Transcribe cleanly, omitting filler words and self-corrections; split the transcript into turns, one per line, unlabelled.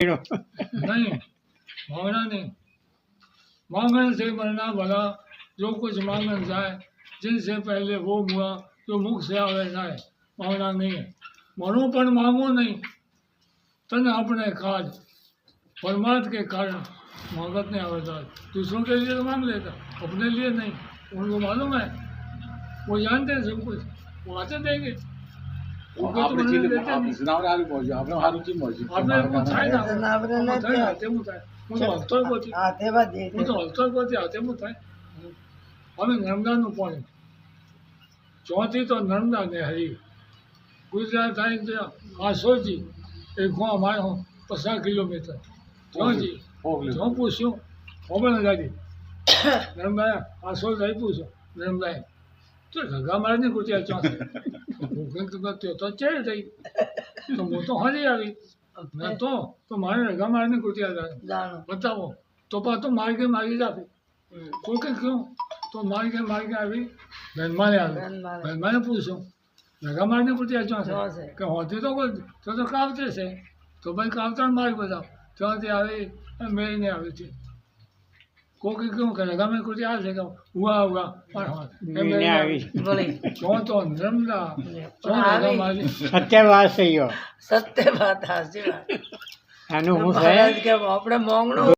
नहीं मांगना नहीं, मांगने से मरना भला। जो कुछ मांगन जाए जिनसे पहले वो हुआ जो मुख से आवे जाए, मांगना नहीं है। मनो पर मांगो नहीं, तन अपने काज परमार्थ के कारण मांगत नहीं आवता। दूसरों के लिए तो मांग लेता, अपने लिए नहीं। उनको मालूम है, वो जानते हैं सब कुछ, वो आते देंगे। उनको तो मरने देते नहीं। आपने वो થાય ના, થાય હાથે હું થાય, હું તો હલતો ગોતી, હું તો હલતો ગોતી હાથે હું થાય। હવે નર્મદાનું પાણી ચોથી તો નર્મદા ને હરી ગુજરાત થાય ત્યાં આસોજી એ ગામ આવ્યો 50 કિલોમીટર ત્યાંથી ત્યાં પૂછ્યું ખબર નથી નર્મદા આસો જઈ પૂછ્યો નર્મદાએ તો રગા મારીને કુત્યા ચોથી તો ચેડ થઈ તો હું તો હરી આવી મેં તો મારે રગા મારીને કુત્યા બતાવો તો પાછું માર્ગે મારી જ આપી કોઈ કંઈ કહ્યું તો માર્ગે આવી મહેમાને આવી મહેમાને પૂછ્યું રગા મારીને કુત્યા ચોથી કે હોતી તો કોઈ તો કાવતરે છે તો ભાઈ કાવતર મારી બધા ત્યાંથી આવી મેળીને આવી છે કોઈ કહ્યું કે રગા મેં કુત્યા આવે છે કે હુઆ હુઆ ચોં તો નર્મદા ચોં રગા મારી
સત્ય વાત છે
સત્ય વાત હાચી વાત
આનું હું
આપણે મોંઘણું